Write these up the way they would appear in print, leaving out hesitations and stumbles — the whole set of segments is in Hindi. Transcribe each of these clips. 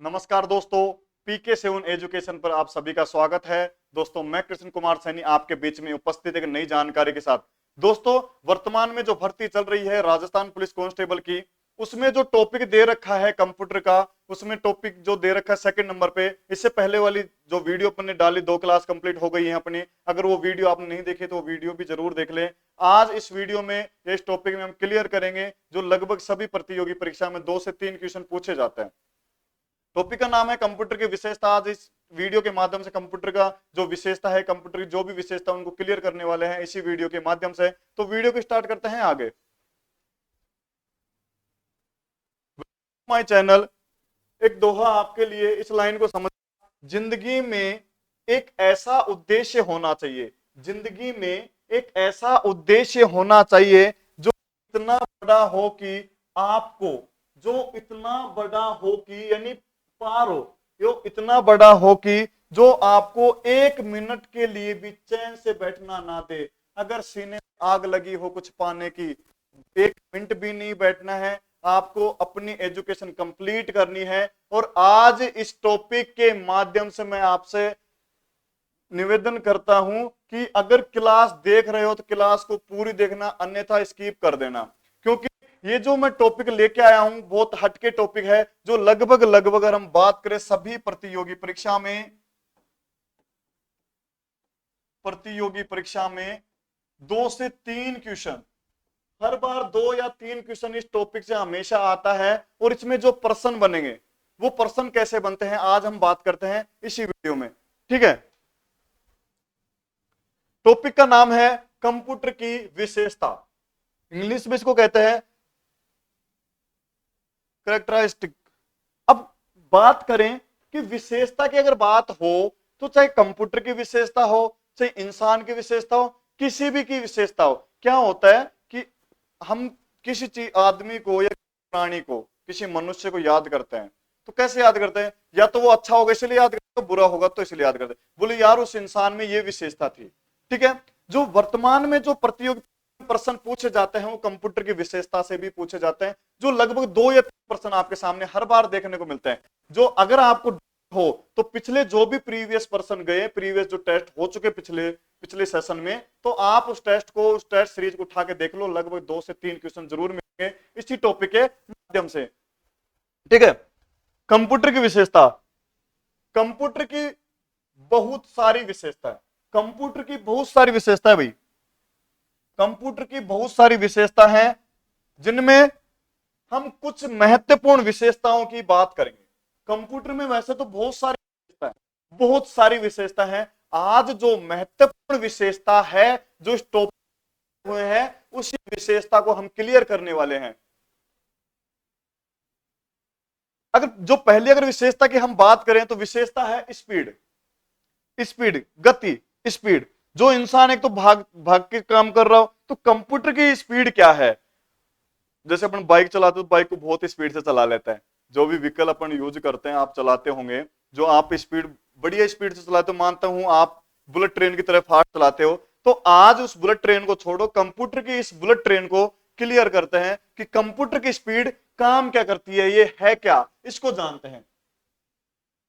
नमस्कार दोस्तों, PK7 एजुकेशन पर आप सभी का स्वागत है। दोस्तों, मैं कृष्ण कुमार सैनी आपके बीच में उपस्थित एक नई जानकारी के साथ। दोस्तों, वर्तमान में जो भर्ती चल रही है राजस्थान पुलिस कांस्टेबल की, उसमें जो टॉपिक दे रखा है कंप्यूटर का, उसमें टॉपिक जो दे रखा है सेकंड नंबर पे। इससे पहले वाली जो वीडियो अपने डाली 2 क्लास कंप्लीट हो गई है अपनी। अगर वो वीडियो आपने नहीं देखी तो वो वीडियो भी जरूर देख लें। आज इस वीडियो में इस टॉपिक में हम क्लियर करेंगे जो लगभग सभी प्रतियोगी परीक्षा में 2 से 3 क्वेश्चन पूछे जाते हैं। टॉपिक का नाम है कंप्यूटर की विशेषता। आज इस वीडियो के माध्यम से कंप्यूटर का जो विशेषता है, कंप्यूटर की जो भी विशेषता उनको क्लियर करने वाले हैं इसी वीडियो के माध्यम से। तो वीडियो को स्टार्ट करते हैं आगे। माय चैनल, एक दोहा आपके लिए, इस लाइन को समझ। जिंदगी में एक ऐसा उद्देश्य होना चाहिए, जिंदगी में एक ऐसा उद्देश्य होना चाहिए जो इतना बड़ा हो कि आपको, जो इतना बड़ा हो कि यानी पार हो, जो इतना बड़ा हो कि जो आपको 1 मिनट के लिए भी चैन से बैठना ना दे। अगर सीने में आग लगी हो कुछ पाने की, 1 मिनट भी नहीं बैठना है, आपको अपनी एजुकेशन कंप्लीट करनी है। और आज इस टॉपिक के माध्यम से मैं आपसे निवेदन करता हूं कि अगर क्लास देख रहे हो तो क्लास को पूरी देखना, अन्यथा स्किप कर देना। क्योंकि ये जो मैं टॉपिक लेके आया हूं बहुत हटके टॉपिक है, जो लगभग अगर हम बात करें सभी प्रतियोगी परीक्षा में 2 से 3 क्वेश्चन, हर बार 2 या 3 क्वेश्चन इस टॉपिक से हमेशा आता है। और इसमें जो प्रश्न बनेंगे वो प्रश्न कैसे बनते हैं आज हम बात करते हैं इसी वीडियो में। ठीक है, टॉपिक का नाम है कंप्यूटर की विशेषता। इंग्लिश में इसको कहते हैं कैरेक्टरिस्टिक। अब बात करें कि विशेषता की अगर बात हो तो चाहे कंप्यूटर की विशेषता हो, चाहे इंसान की विशेषता हो, किसी भी की विशेषता हो, क्या होता है कि हम किसी चीज, आदमी को या प्राणी को, किसी मनुष्य को याद करते हैं तो कैसे याद करते हैं? या तो वो अच्छा होगा इसलिए याद करते हैं, बुरा होगा तो इसलिए याद करते हैं। बोले यार उस इंसान में ये विशेषता थी। ठीक है, जो वर्तमान में जो प्रतियोगी प्रश्न पूछे जाते हैं वो कंप्यूटर की विशेषता से भी पूछे जाते हैं, जो लगभग 2 या 3 प्रश्न आपके सामने हर बार देखने को मिलते हैं। जो अगर आपको हो तो पिछले जो भी प्रीवियस पर्सन गए, प्रीवियस जो टेस्ट हो चुके पिछले सेशन में, तो आप उस टेस्ट सीरीज को उठा के देख लो। लगभग 2 से 3 क्वेश्चन जरूर मिलेंगे इसी टॉपिक के माध्यम से। ठीक है, कंप्यूटर की विशेषता। कंप्यूटर की बहुत सारी विशेषता है, कंप्यूटर की बहुत सारी विशेषता है भाई। कंप्यूटर की बहुत सारी विशेषता है जिनमें हम कुछ महत्वपूर्ण विशेषताओं की बात करेंगे। कंप्यूटर में वैसे तो बहुत सारी विशेषता है। आज जो महत्वपूर्ण विशेषता है जो इस टॉपिक हुए हैं, उसी विशेषता को हम क्लियर करने वाले हैं। अगर विशेषता की हम बात करें तो विशेषता है स्पीड, गति, स्पीड। जो इंसान एक तो भाग के काम कर रहा हो, तो कंप्यूटर की स्पीड क्या है? जैसे अपन बाइक चलाते हो, बाइक को बहुत स्पीड से चला लेते हैं। जो भी व्हीकल अपन यूज करते हैं, आप चलाते होंगे, जो आप स्पीड बढ़िया स्पीड से चलाते हो, मानता हूं आप बुलेट ट्रेन की तरह फास्ट चलाते हो। तो आज उस बुलेट ट्रेन को छोड़ो, कंप्यूटर की इस बुलेट ट्रेन को क्लियर करते हैं कि कंप्यूटर की स्पीड काम क्या करती है, ये है क्या, इसको जानते हैं।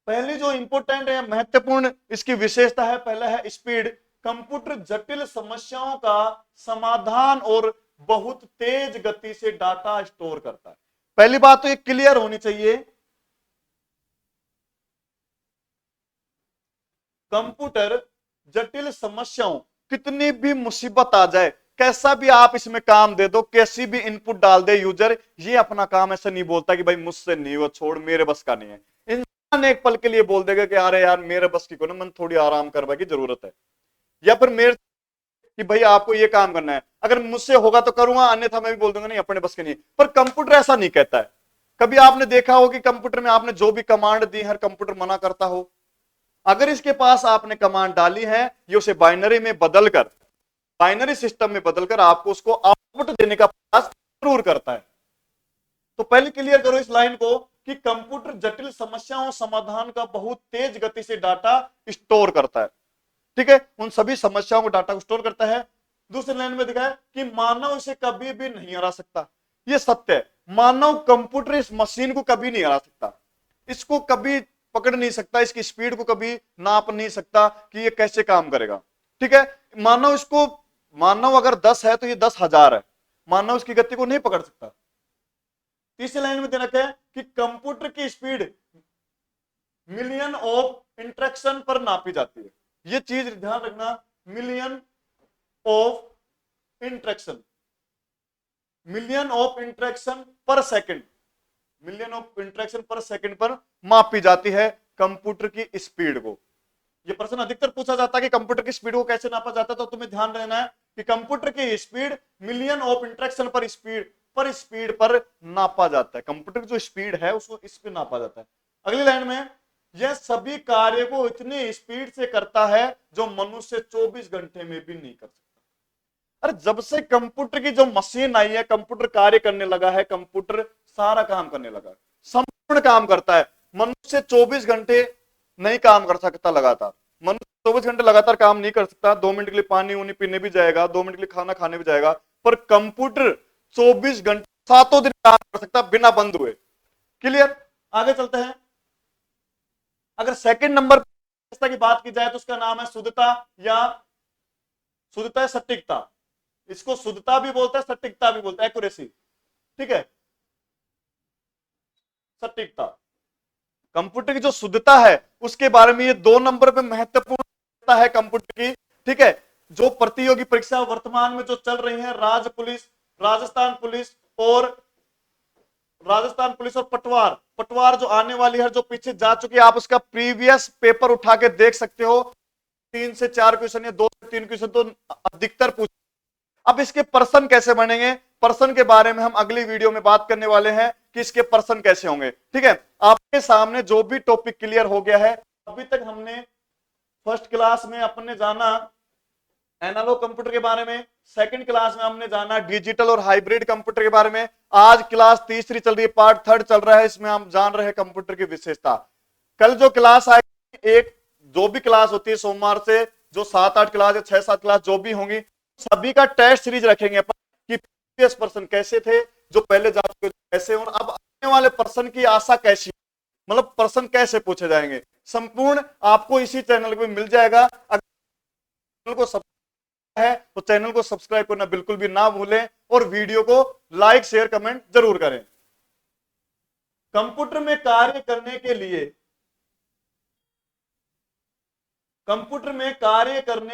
पहली जो इंपोर्टेंट है, महत्वपूर्ण इसकी विशेषता है, पहला है स्पीड। कंप्यूटर जटिल समस्याओं का समाधान और बहुत तेज गति से डाटा स्टोर करता है। पहली बात तो ये क्लियर होनी चाहिए, कंप्यूटर जटिल समस्याओं, कितनी भी मुसीबत आ जाए, कैसा भी आप इसमें काम दे दो, कैसी भी इनपुट डाल दे यूजर, ये अपना काम ऐसे नहीं बोलता कि भाई मुझसे नहीं हो, छोड़, मेरे बस का नहीं है। इंसान एक पल के लिए बोल देगा कि अरे यार मेरे बस की को ना, मन थोड़ी आराम करवा की जरूरत है, या फिर मेरे कि भाई आपको ये काम करना है, अगर मुझसे होगा तो करूंगा, अन्यथा मैं भी बोल दूंगा नहीं अपने बस के नहीं। पर कंप्यूटर ऐसा नहीं कहता है। कभी आपने देखा हो कि कंप्यूटर में आपने जो भी कमांड दी, हर कंप्यूटर मना करता हो? अगर इसके पास आपने कमांड डाली है, ये उसे बाइनरी सिस्टम में बदलकर आपको उसको आउटपुट देने का प्रयास जरूर करता है। तो पहले क्लियर करो इस लाइन को कि कंप्यूटर जटिल समस्याओं समाधान का बहुत तेज गति से डाटा स्टोर करता है। ठीक है, उन सभी समस्याओं को डाटा को स्टोर करता है। दूसरी लाइन में दिखा है कि मानव इसे कभी भी नहीं हरा सकता। यह सत्य है, मानव कंप्यूटर इस मशीन को कभी नहीं हरा सकता। इसको कभी पकड़ नहीं सकता, इसकी स्पीड को कभी नाप नहीं सकता कि ये कैसे काम करेगा। ठीक है, मानव अगर 10 है तो ये 10,000 है, मानव इसकी गति को नहीं पकड़ सकता। तीसरी लाइन में दे रखा है कि कंप्यूटर की स्पीड मिलियन ऑफ इंटरेक्शन पर नापी जाती है। ये चीज ध्यान रखना, million of interaction, million of interaction पर सेकंड, मिलियन ऑफ इंटरेक्शन पर सेकंड पर मापी जाती है कंप्यूटर की स्पीड को। ये प्रश्न अधिकतर पूछा जाता है कि कंप्यूटर की स्पीड को कैसे नापा जाता है, तो तुम्हें ध्यान रहना है कि कंप्यूटर की स्पीड मिलियन ऑफ इंटरेक्शन पर स्पीड पर नापा जाता है। कंप्यूटर की जो स्पीड है उसको इस पे नापा जाता है। अगली लाइन में, यह सभी कार्य को इतनी स्पीड से करता है जो मनुष्य 24 घंटे में भी नहीं कर सकता। अरे जब से कंप्यूटर की जो मशीन आई है, कंप्यूटर कार्य करने लगा है, कंप्यूटर सारा काम करने लगा, संपूर्ण काम करता है। मनुष्य 24 घंटे नहीं काम कर सकता लगातार, मनुष्य 24 घंटे लगातार काम नहीं कर सकता। 2 मिनट के लिए पानी उनी पीने भी जाएगा, 2 मिनट के लिए खाना खाने भी जाएगा, पर कंप्यूटर 24 घंटे सातों दिन काम कर सकता बिना बंद हुए। क्लियर? आगे चलते हैं। अगर सेकंड नंबर की बात की जाए तो उसका नाम है शुद्धता या सटीकता। इसको शुद्धता भी बोलते हैं, सटीकता भी बोलते हैं, एक्यूरेसी। ठीक है, सटीकता। कंप्यूटर की जो शुद्धता है उसके बारे में ये 2 नंबर पे महत्वपूर्ण है कंप्यूटर की। ठीक है, जो प्रतियोगी परीक्षा वर्तमान में जो चल रही है, राजस्थान पुलिस और पटवार जो आने वाली है, जो पीछे जा चुकी है, आप उसका प्रीवियस पेपर उठा के देख सकते हो। 3 से 4 क्वेश्चन या 2 से 3 क्वेश्चन तो अधिकतर पूछ। अब इसके पर्सन कैसे बनेंगे, पर्सन के बारे में हम अगली वीडियो में बात करने वाले हैं कि इसके पर्सन कैसे होंगे। ठीक है, आपके सामने जो भी टॉपिक क्लियर हो गया है, अभी तक हमने फर्स्ट क्लास में अपने जाना एनालॉग कंप्यूटर के बारे में, सेकंड क्लास में हमने जाना डिजिटल और हाइब्रिड कंप्यूटर के बारे में, आज क्लास तीसरी चल रही है, पार्ट 3 चल रहा है, इसमें हम जान रहे हैं कंप्यूटर की विशेषता। कल जो क्लास आएगी, एक जो भी क्लास होती है सोमवार से, जो 7-8 क्लास या 6-7 क्लास जो भी होंगी, सभी का टेस्ट सीरीज रखेंगे अपन कि प्रीवियस पर्सन कैसे थे, जो पहले जा चुके कैसे, और अब आने वाले पर्सन की आशा कैसी, मतलब पर्सन कैसे पूछे जाएंगे, संपूर्ण आपको इसी चैनल पे मिल जाएगा। अगर चैनल को है तो चैनल को सब्सक्राइब करना बिल्कुल भी ना भूलें और वीडियो को लाइक शेयर कमेंट जरूर करें। कंप्यूटर में कार्य करने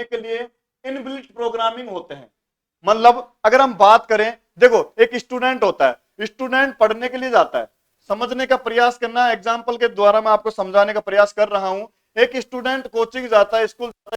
के लिए इनबिल्ट प्रोग्रामिंग होते हैं। मतलब अगर हम बात करें, देखो एक स्टूडेंट होता है, स्टूडेंट पढ़ने के लिए जाता है, समझने का प्रयास करना, एग्जाम्पल के द्वारा मैं आपको समझाने का प्रयास कर रहा हूं। एक स्टूडेंट कोचिंग जाता है, स्कूल जाता है,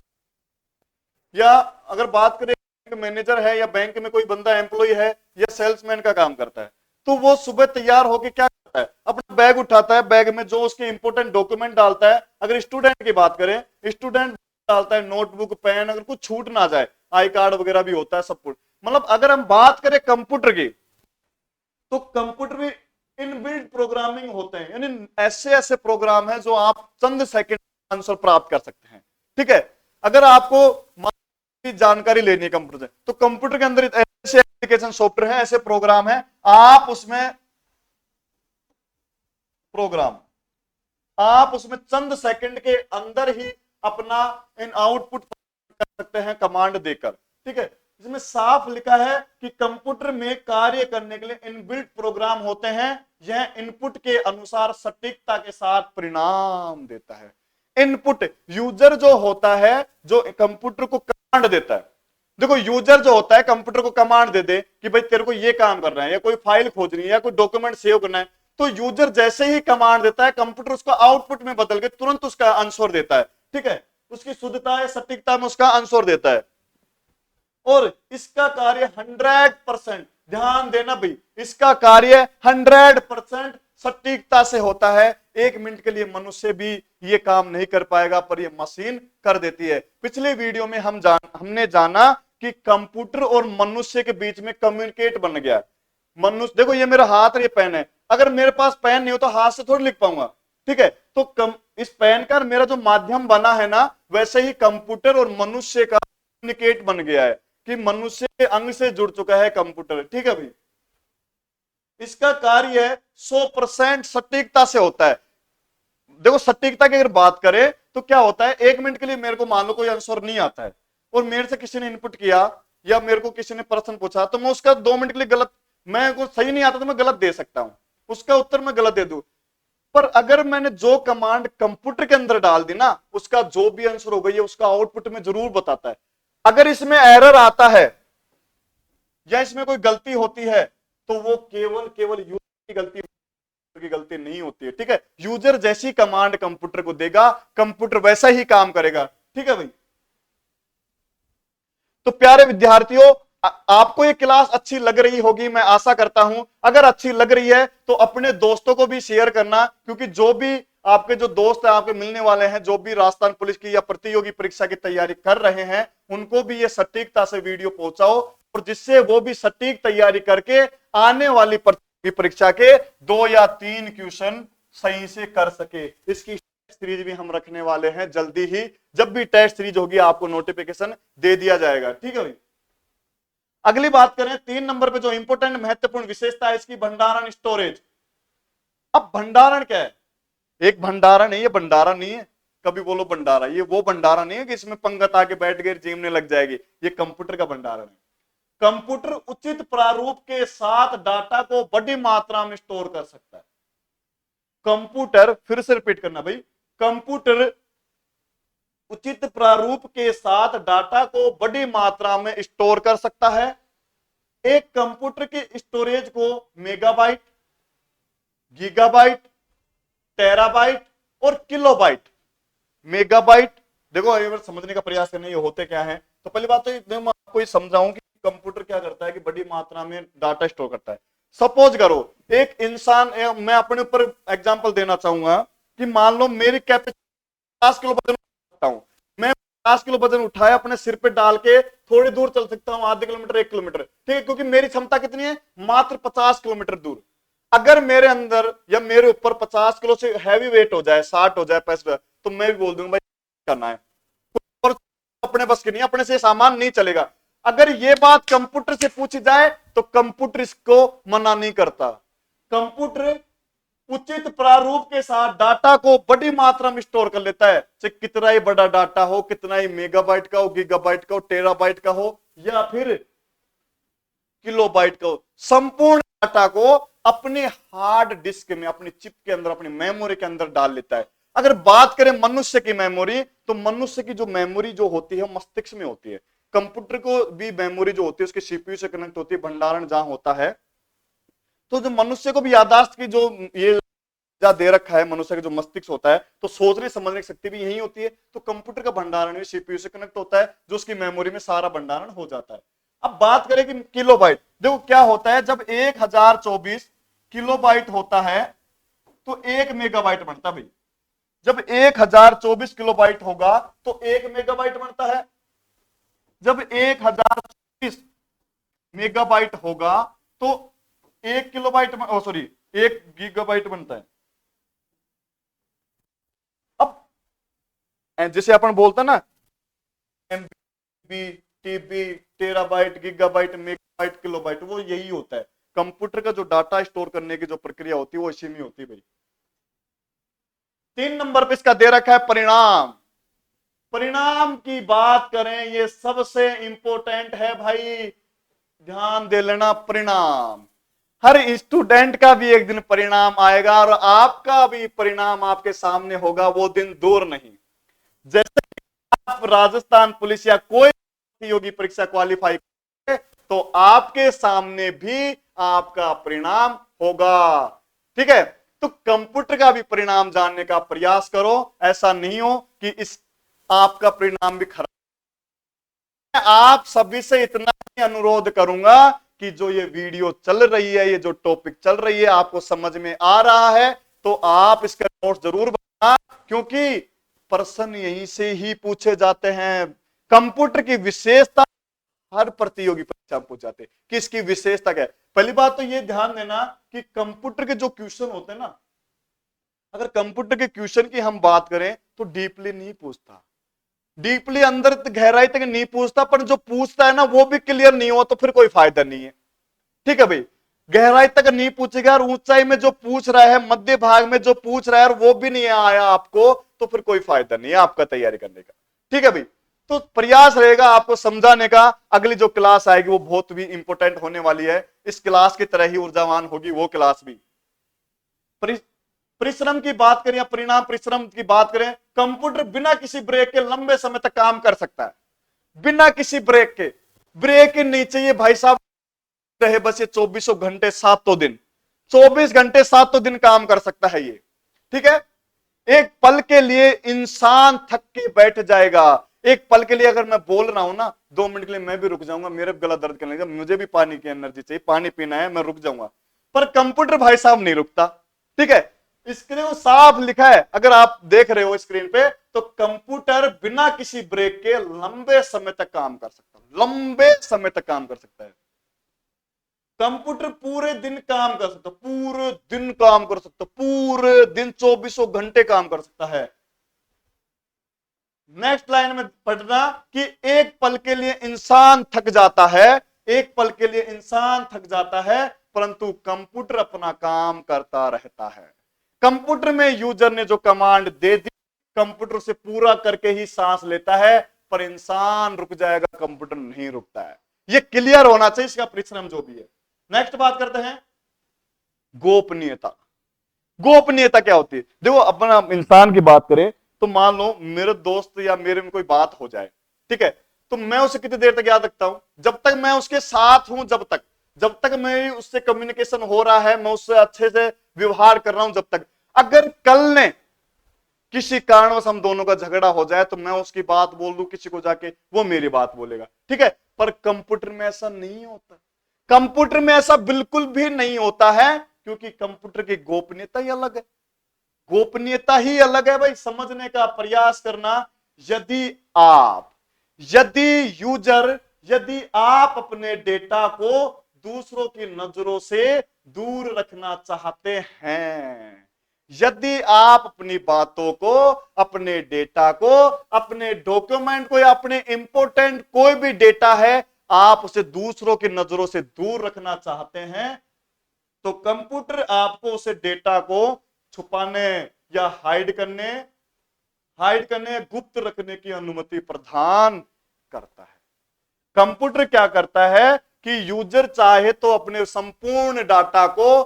या अगर बात करें बैंक मैनेजर है या बैंक में कोई बंदा एम्प्लॉय है या सेल्समैन का काम करता है, तो वो सुबह तैयार होकर क्या करता है, अपना बैग उठाता है, बैग में जो उसके इंपोर्टेंट डॉक्यूमेंट डालता है। अगर स्टूडेंट की बात करें, स्टूडेंट डालता है नोटबुक पेन, अगर कुछ छूट ना जाए, आई कार्ड वगैरह भी होता है सब कुछ। मतलब अगर हम बात करें कंप्यूटर की, तो कंप्यूटर में इनबिल्ट प्रोग्रामिंग होते हैं, यानी ऐसे प्रोग्राम है जो आप चंद सेकंड आंसर प्राप्त कर सकते हैं। ठीक है, अगर आपको जानकारी लेनी है कंप्यूटर से, तो कंप्यूटर के अंदर ऐसे एप्लीकेशन सॉफ्टवेयर है, ऐसे प्रोग्राम है, आप उसमें चंद सेकंड के अंदर ही अपना इन आउटपुट कर सकते हैं कमांड देकर। ठीक है, इसमें साफ लिखा है कि कंप्यूटर में कार्य करने के लिए इनबिल्ट प्रोग्राम होते हैं, यह इनपुट के अनुसार सटीकता के साथ परिणाम देता है। इनपुट यूजर जो होता है, जो कंप्यूटर को कमांड देता है, देखो यूजर जो होता है कंप्यूटर को कमांड दे दे कि भाई तेरे को ये काम करना है, या कोई फाइल खोजनी है, या कोई डॉक्यूमेंट सेव करना है, तो यूजर जैसे ही कमांड देता है, कंप्यूटर उसका आउटपुट में बदल के तुरंत उसका आंसर देता है। ठीक है, उसकी शुद्धता या सटीकता में उसका आंसर देता है, और इसका कार्य 100%, ध्यान देना भाई, इसका कार्य 100% सटीकता से होता है। 1 मिनट के लिए मनुष्य भी ये काम नहीं कर पाएगा, पर ये मशीन कर देती है। पिछले वीडियो में हमने जाना कि कंप्यूटर और मनुष्य के बीच में कम्युनिकेट बन गया। मनुष्य, देखो ये मेरा हाथ और ये पेन है, अगर मेरे पास पेन नहीं हो तो हाथ से थोड़ी लिख पाऊंगा। ठीक है, तो इस पेन का मेरा जो माध्यम बना है ना, वैसे ही कंप्यूटर और मनुष्य का कम्युनिकेट बन गया है कि मनुष्य के अंग से जुड़ चुका है कंप्यूटर। ठीक है भाई, इसका कार्य 100% सटीकता से होता है। देखो सटीकता की अगर बात करें तो क्या होता है, 1 मिनट के लिए मेरे को मान लो कोई आंसर नहीं आता है और मेरे से किसी ने इनपुट किया या मेरे को किसी ने प्रश्न पूछा, तो मैं उसका 2 मिनट के लिए गलत, मैं को सही नहीं आता तो मैं गलत दे सकता हूं, उसका उत्तर मैं गलत दे दूं। पर अगर मैंने जो कमांड कंप्यूटर के अंदर डाल दी ना, उसका जो भी आंसर होगा ये उसका आउटपुट में जरूर बताता है। अगर इसमें एरर आता है या इसमें कोई गलती होती है तो वो केवल केवल यूजर की गलती नहीं होती है। ठीक है, यूजर जैसी कमांड कंप्यूटर को देगा, कंप्यूटर वैसा ही काम करेगा। ठीक है भाई, तो प्यारे विद्यार्थियों, आपको ये क्लास अच्छी लग रही होगी, मैं आशा करता हूं। अगर अच्छी लग रही है तो अपने दोस्तों को भी शेयर करना, क्योंकि जो भी आपके जो दोस्त हैं आपके मिलने वाले हैं, जो भी राजस्थान पुलिस की या प्रतियोगी परीक्षा की तैयारी कर रहे हैं, उनको भी ये सटीकता से वीडियो पहुंचाओ, और जिससे वो भी सटीक तैयारी करके आने वाली प्रतियोगी परीक्षा के 2 या 3 क्वेश्चन सही से कर सके। इसकी सीरीज भी हम रखने वाले हैं जल्दी ही, जब भी टेस्ट सीरीज होगी आपको नोटिफिकेशन दे दिया जाएगा। ठीक है भाई, अगली बात करें 3 नंबर पे जो इंपोर्टेंट महत्वपूर्ण विशेषता है इसकी, भंडारण स्टोरेज। अब भंडारण क्या है? एक भंडारण है, ये भंडारण नहीं है, कभी बोलो भंडारा, ये वो भंडारा नहीं है कि इसमें पंगत आके बैठ गए जीमने लग जाएगी, ये कंप्यूटर का भंडारण है। कंप्यूटर उचित प्रारूप के साथ डाटा को बड़ी मात्रा में स्टोर कर सकता है। कंप्यूटर, फिर से रिपीट करना भाई, कंप्यूटर उचित प्रारूप के साथ डाटा को बड़ी मात्रा में स्टोर कर सकता है। एक कंप्यूटर के स्टोरेज को मेगाबाइट, गीगाबाइट, टेराबाइट और किलोबाइट। मेगाबाइट, देखो एक बार समझने का प्रयास करना ये होते क्या है। तो पहली बात तो मैं आपको ये समझाऊं कि कंप्यूटर क्या करता है कि बड़ी मात्रा में डाटा स्टोर करता है। सपोज करो एक इंसान, मैं अपने ऊपर एग्जांपल देना चाहूंगा कि मान लो मेरी कैपेसिटी 50 किलो वजन उठा हूं, मैं 50 किलो वजन उठाया अपने सिर पे डाल के थोड़ी दूर चल सकता हूं, आधे किलोमीटर 1 किलोमीटर, ठीक है, क्योंकि मेरी क्षमता कितनी है, मात्र 50 किलोमीटर दूर। अगर मेरे अंदर या मेरे ऊपर 50 किलो से हैवी वेट हो जाए, 60 हो जाए, 65, तो मैं भी बोल दूंगा भाई करना है, और अपने बस की नहीं, अपने से सामान नहीं चलेगा। अगर ये बात कंप्यूटर से पूछी जाए तो कंप्यूटर इसको मना नहीं करता। कंप्यूटर उचित प्रारूप के साथ डाटा को बड़ी मात्रा में स्टोर कर लेता है, चाहे कितना ही बड़ा डाटा हो, कितना ही मेगाबाइट का हो, गीगाबाइट का हो, टेराबाइट का हो या फिर किलोबाइट का हो, संपूर्ण डाटा को अपने हार्ड डिस्क में, अपनी चिप के अंदर, अपनी मेमोरी के अंदर डाल लेता है। अगर बात करें मनुष्य की मेमोरी, तो मनुष्य की जो मेमोरी जो होती है मस्तिष्क में होती है। कंप्यूटर को भी मेमोरी जो होती है उसके सीपीयू से कनेक्ट होती है, भंडारण जहां होता है। तो जो मनुष्य को भी यादाश्त की जो ये दे रखा है, मनुष्य का जो मस्तिष्क होता है, तो सोचने समझने की शक्ति भी यही होती है। तो कंप्यूटर का भंडारण भी सीपीयू से कनेक्ट होता है, जो उसकी मेमोरी में सारा भंडारण हो जाता है। अब बात करें कि किलोबाइट, देखो क्या होता है, जब 1024 किलोबाइट होता है तो 1 मेगाबाइट बनता है भाई। जब 1024 किलोबाइट होगा तो 1 मेगाबाइट बनता है। जब 1024 मेगाबाइट होगा तो 1 किलोबाइट, सॉरी 1 गीगाबाइट बनता है। अब जैसे अपन बोलते हैं ना MB, TB, terabyte, gigabyte, megabyte, kilobyte, वो यही होता है। कंप्यूटर का जो डाटा स्टोर करने की जो प्रक्रिया होती है वो इसी में होती है भाई। 3 नंबर पे इसका दे रखा है परिणाम। परिणाम की बात करें, ये सबसे इंपॉर्टेंट है भाई, ध्यान दे लेना। परिणाम, हर स्टूडेंट का भी एक दिन परिणाम आएगा और आपका भी परिणाम आपके सामने होगा, वो दिन दूर नहीं। जैसे आप राजस्थान पुलिस या कोई प्रतियोगी परीक्षा क्वालिफाई करें तो आपके सामने भी आपका परिणाम होगा। ठीक है, तो कंप्यूटर का भी परिणाम जानने का प्रयास करो, ऐसा नहीं हो कि इस आपका परिणाम भी खराब। मैं आप सभी से इतना ही अनुरोध करूंगा कि जो ये वीडियो चल रही है, ये जो टॉपिक चल रही है, आपको समझ में आ रहा है तो आप इसका नोट जरूर बनाना, क्योंकि प्रश्न यहीं से ही पूछे जाते हैं। कंप्यूटर की विशेषता हर प्रतियोगी परीक्षा में पूछ जाते हैं कि इसकी विशेषता क्या है। पहली बात तो ये ध्यान देना कि कंप्यूटर के जो क्वेश्चन होते हैं ना, अगर कंप्यूटर के क्वेश्चन की हम बात करें तो डीपली नहीं पूछता, डीपली अंदर गहराई तक नहीं पूछता, पर जो पूछता है ना वो भी क्लियर नहीं हो तो फिर कोई फायदा नहीं है। ठीक है भाई, गहराई तक नहीं पूछेगा, और ऊंचाई में जो पूछ रहा है, मध्य भाग में जो पूछ रहा है और वो भी नहीं आया आपको, तो फिर कोई फायदा नहीं है आपका तैयारी करने का। ठीक है भाई, तो प्रयास रहेगा आपको समझाने का। अगली जो क्लास आएगी वो बहुत भी इंपॉर्टेंट होने वाली है, इस क्लास की तरह ही ऊर्जावान होगी वो क्लास भी। परिश्रम की बात करें या परिणाम परिश्रम की बात करें, कंप्यूटर बिना किसी ब्रेक के लंबे समय तक काम कर सकता है, बिना किसी ब्रेक के। ब्रेक नहीं चाहिए भाई साहब, रहे बस ये 24 घंटे 7 दिन, 24 घंटे 7 दिन काम कर सकता है ये। ठीक है, एक पल के लिए इंसान थक के बैठ जाएगा। एक पल के लिए अगर मैं बोल रहा हूं ना, 2 मिनट के लिए मैं भी रुक जाऊंगा, मेरे गला दर्द करने लगेगा, मुझे भी पानी की एनर्जी चाहिए, पानी पीना है, मैं रुक जाऊंगा। पर कंप्यूटर भाई साहब नहीं रुकता। ठीक है, स्क्रीन में साफ लिखा है, अगर आप देख रहे हो स्क्रीन पे, तो कंप्यूटर बिना किसी ब्रेक के लंबे समय तक काम कर सकता है, लंबे समय तक काम कर सकता है। कंप्यूटर पूरे दिन काम कर सकता, पूरे दिन काम कर सकता, पूरे दिन 24 घंटे काम कर सकता है। नेक्स्ट लाइन में पढ़ना कि एक पल के लिए इंसान थक जाता है, एक पल के लिए इंसान थक जाता है, परंतु कंप्यूटर अपना काम करता रहता है। कंप्यूटर में यूजर ने जो कमांड दे दी, कंप्यूटर से पूरा करके ही सांस लेता है, पर इंसान रुक जाएगा, कंप्यूटर नहीं रुकता है। यह क्लियर होना चाहिए इसका परिश्रम जो भी है। नेक्स्ट बात करते हैं गोपनीयता। गोपनीयता क्या होती है? देखो, अपना इंसान की बात करें तो मान लो मेरे दोस्त या मेरे में कोई बात हो जाए, ठीक है, तो मैं उसे कितनी देर तक याद रखता हूं? जब तक मैं उसके साथ हूं, जब तक मेरी उससे कम्युनिकेशन हो रहा है, मैं उससे अच्छे से व्यवहार कर रहा हूं, जब तक। अगर कल ने किसी कारणवश हम दोनों का झगड़ा हो जाए तो मैं उसकी बात बोल दूं किसी को जाके, वो मेरी बात बोलेगा। ठीक है, पर कंप्यूटर में ऐसा नहीं होता, कंप्यूटर में ऐसा बिल्कुल भी नहीं होता है, क्योंकि कंप्यूटर की गोपनीयता ही अलग है। गोपनीयता ही अलग है भाई, समझने का प्रयास करना। यदि आप अपने डेटा को दूसरों की नजरों से दूर रखना चाहते हैं, यदि आप अपनी बातों को, अपने डेटा को, अपने डॉक्यूमेंट को या अपने इंपोर्टेंट कोई भी डेटा है, आप उसे दूसरों की नजरों से दूर रखना चाहते हैं, तो कंप्यूटर आपको उसे डेटा को छुपाने या हाइड करने, गुप्त रखने की अनुमति प्रदान करता है। कंप्यूटर क्या करता है कि यूजर चाहे तो अपने संपूर्ण डाटा को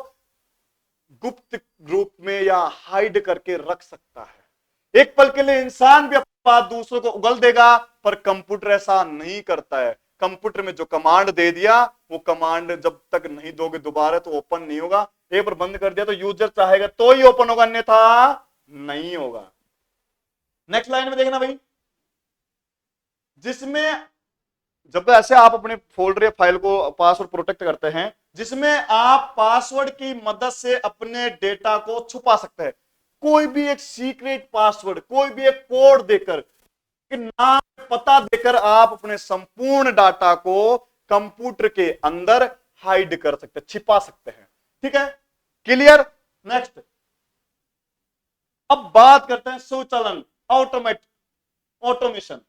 गुप्त रूप में या हाइड करके रख सकता है। एक पल के लिए इंसान भी अपनी बात दूसरों को उगल देगा, पर कंप्यूटर ऐसा नहीं करता है। कंप्यूटर में जो कमांड दे दिया, वो कमांड जब तक नहीं दोगे दोबारा तो ओपन नहीं होगा। एक बार बंद कर दिया तो यूजर चाहेगा तो ही ओपन होगा, अन्यथा नहीं होगा। नेक्स्ट लाइन में देखना भाई, जिसमें जब ऐसे आप अपने फोल्डर या फाइल को पासवर्ड प्रोटेक्ट करते हैं, जिसमें आप पासवर्ड की मदद से अपने डेटा को छुपा सकते हैं। कोई भी एक सीक्रेट पासवर्ड, कोई भी एक कोड देकर, नाम पता देकर आप अपने संपूर्ण डाटा को कंप्यूटर के अंदर हाइड कर सकते हैं, छिपा सकते हैं। ठीक है, क्लियर? नेक्स्ट, अब बात करते हैं स्वचालन, ऑटोमेशन।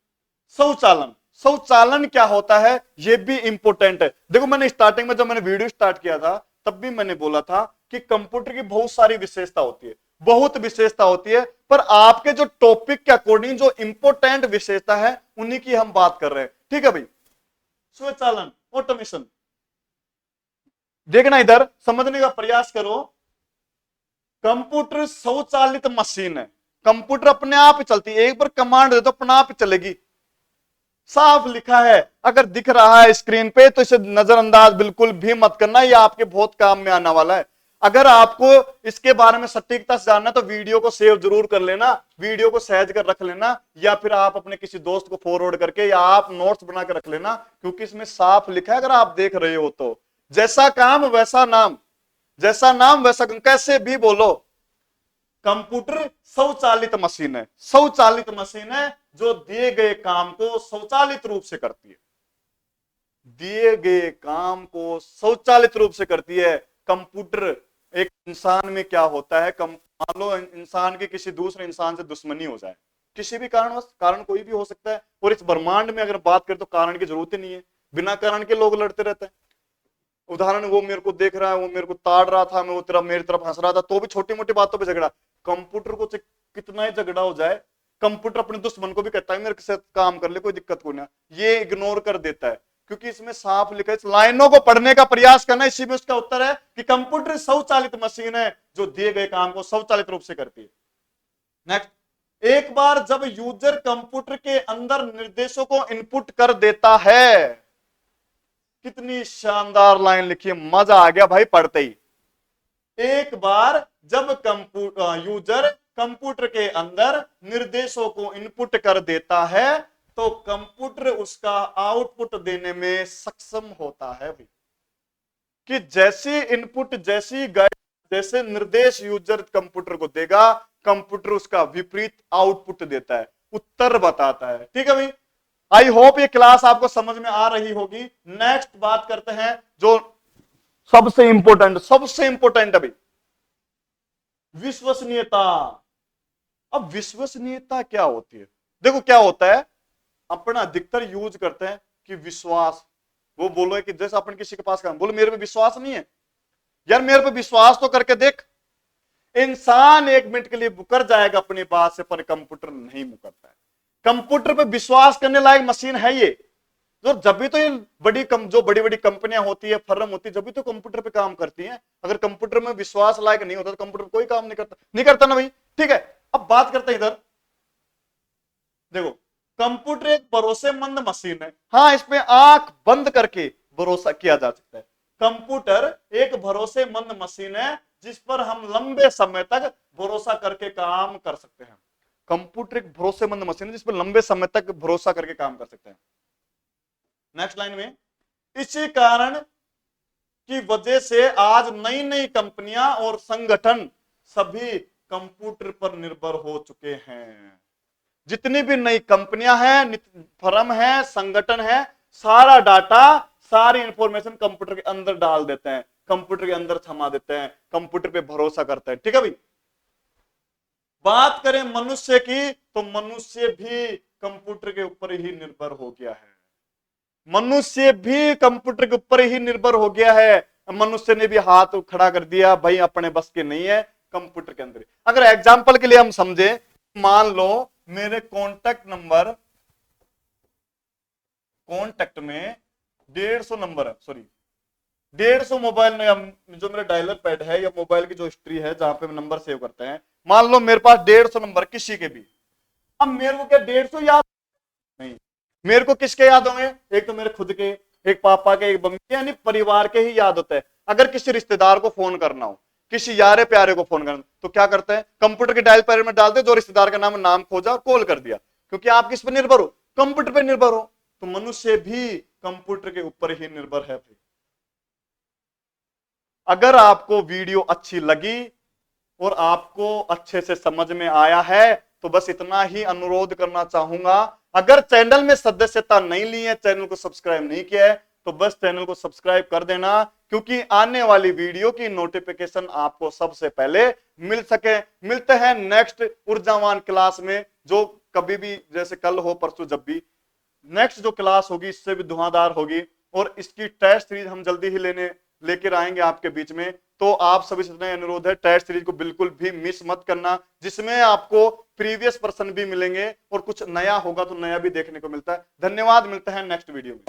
स्वचालन क्या होता है, यह भी इंपॉर्टेंट है। देखो, मैंने स्टार्टिंग में जब मैंने वीडियो स्टार्ट किया था, तब भी मैंने बोला था कि कंप्यूटर की बहुत सारी विशेषता होती है, बहुत विशेषता होती है, पर आपके जो टॉपिक के अकॉर्डिंग जो इंपॉर्टेंट विशेषता है, उन्हीं की हम बात कर रहे हैं। ठीक है भाई, स्वचालन, ऑटोमेशन, देखना, इधर समझने का प्रयास करो। कंप्यूटर स्वचालित मशीन है, कंप्यूटर अपने आप ही चलती है, एक बार कमांड दे तो अपने आप ही चलेगी। साफ लिखा है, अगर दिख रहा है स्क्रीन पे तो इसे नजरअंदाज बिल्कुल भी मत करना, ये आपके बहुत काम में आने वाला है। अगर आपको इसके बारे में सटीकता से जानना तो वीडियो को सेव जरूर कर लेना, वीडियो को सहज कर रख लेना, या फिर आप अपने किसी दोस्त को फॉरवर्ड करके या आप नोट्स बना कर रख लेना, क्योंकि इसमें साफ लिखा है, अगर आप देख रहे हो तो। जैसा काम वैसा नाम, जैसा नाम वैसा काम, कैसे भी बोलो। कंप्यूटर स्वचालित मशीन है, स्वचालित मशीन है जो दिए गए काम को स्वचालित रूप से करती है, दिए गए काम को स्वचालित रूप से करती है। कंप्यूटर, एक इंसान में क्या होता है, मान लो इंसान की किसी दूसरे इंसान से दुश्मनी हो जाए, किसी भी कारण कोई भी हो सकता है, और इस ब्रह्मांड में अगर बात करें तो कारण की जरूरत ही नहीं है, बिना कारण के लोग लड़ते रहते हैं। उदाहरण, वो मेरे को देख रहा है, वो मेरे को ताड़ रहा था, मैं वो तेरा मेरी तरफ हंस रहा था, तो भी छोटी मोटी बातों पे झगड़ा। कंप्यूटर को कितना ही झगड़ा हो जाए, कंप्यूटर अपने दुश्मन को भी कहता है मेरे साथ काम कर ले, कोई दिक्कत को ना, ये इग्नोर कर देता है, क्योंकि इसमें साफ लिखा है। इस लाइनों को पढ़ने का प्रयास करना, इसी में उसका उत्तर है कि कंप्यूटर स्वचालित मशीन है जो दिए गए काम को स्वचालित रूप से करती है। नेक्स्ट, एक बार जब यूजर कंप्यूटर के अंदर निर्देशों को इनपुट कर देता है, कितनी शानदार लाइन लिखी है, मजा आ गया भाई पढ़ते ही। एक बार जब यूजर कंप्यूटर के अंदर निर्देशों को इनपुट कर देता है तो कंप्यूटर उसका आउटपुट देने में सक्षम होता है भाई। कि जैसी इनपुट, जैसी गाइड, जैसे निर्देश यूजर कंप्यूटर को देगा, कंप्यूटर उसका विपरीत आउटपुट देता है, उत्तर बताता है। ठीक है भाई, आई होप ये क्लास आपको समझ में आ रही होगी। नेक्स्ट बात करते हैं जो सबसे इंपॉर्टेंट है भाई, विश्वसनीयता। अब विश्वसनीयता क्या होती है? देखो क्या होता है, अपना अधिकतर यूज करते हैं कि विश्वास, वो बोलो कि जैसे अपन किसी के पास काम, बोलो मेरे पे विश्वास नहीं है यार, मेरे पे विश्वास तो करके देख। इंसान 1 मिनट के लिए मुकर जाएगा अपनी बात से, पर कंप्यूटर नहीं मुकरता है। कंप्यूटर पे विश्वास करने लायक मशीन है ये, जो जब भी तो ये जो बड़ी बड़ी कंपनियां होती है, फर्म होती है, जब भी तो कंप्यूटर पे काम करती हैं। अगर कंप्यूटर में विश्वास लायक नहीं होता तो कंप्यूटर कोई काम नहीं करता ना भाई। ठीक है, अब बात करते हैं इधर, देखो कंप्यूटर एक भरोसेमंद मशीन है। हाँ, इसमें आंख बंद करके भरोसा किया जा सकता है। कंप्यूटर एक भरोसेमंद मशीन है जिस पर हम लंबे समय तक भरोसा करके काम कर सकते हैं। कंप्यूटर एक भरोसेमंद मशीन है जिस पर लंबे समय तक भरोसा करके काम कर सकते हैं। नेक्स्ट लाइन में, इसी कारण की वजह से आज नई नई कंपनियां और संगठन सभी कंप्यूटर पर निर्भर हो चुके हैं। जितनी भी नई कंपनियां हैं, फर्म है, संगठन है, सारा डाटा, सारी इंफॉर्मेशन कंप्यूटर के अंदर डाल देते हैं, कंप्यूटर के अंदर थमा देते हैं, कंप्यूटर पे भरोसा करते हैं। ठीक है भाई, बात करें मनुष्य की तो मनुष्य भी कंप्यूटर के ऊपर ही निर्भर हो गया है। मनुष्य भी कंप्यूटर के ऊपर ही निर्भर हो गया है। मनुष्य ने भी हाथ खड़ा कर दिया, भाई अपने बस के नहीं है, कंप्यूटर के अंदर। अगर एग्जाम्पल के लिए हम समझे, मान लो मेरे कॉन्टेक्ट में 150 नंबर है, सॉरी 150 मोबाइल में जो मेरा डायलर पैड है या मोबाइल की जो हिस्ट्री है जहां पे नंबर सेव करते हैं, मान लो मेरे पास 150 नंबर किसी के भी। अब मेरे को क्या 150 याद नहीं, मेरे को किसके याद होंगे? एक तो मेरे खुद के, एक पापा के, एक मम्मी के, यानी परिवार के ही याद होते हैं। अगर किसी रिश्तेदार को फोन करना हो, किसी यारे प्यारे को फोन करना, तो क्या करते हैं? कंप्यूटर के डायल पैड में डालते, जो रिश्तेदार का नाम खोजा और कॉल कर दिया, क्योंकि आप किस पर निर्भर हो? कंप्यूटर पर निर्भर हो। तो मनुष्य भी कंप्यूटर के ऊपर ही निर्भर है भाई। अगर आपको वीडियो अच्छी लगी और आपको अच्छे से समझ में आया है तो बस इतना ही अनुरोध करना चाहूंगा। अगर चैनल में सदस्यता नहीं ली है, चैनल को सब्सक्राइब नहीं किया है, तो बस चैनल को सब्सक्राइब कर देना, क्योंकि आने वाली वीडियो की नोटिफिकेशन आपको सबसे पहले मिल सके। मिलते हैं नेक्स्ट ऊर्जावान क्लास में, जो कभी भी, जैसे कल हो परसों, जब भी नेक्स्ट जो क्लास होगी इससे भी धुआंधार होगी, और इसकी टेस्ट सीरीज हम जल्दी ही लेकर आएंगे आपके बीच में। तो आप सभी से इतना अनुरोध है, टेस्ट सीरीज को बिल्कुल भी मिस मत करना, जिसमें आपको प्रीवियस प्रश्न भी मिलेंगे और कुछ नया होगा तो नया भी देखने को मिलता है। धन्यवाद, मिलते हैं नेक्स्ट वीडियो में।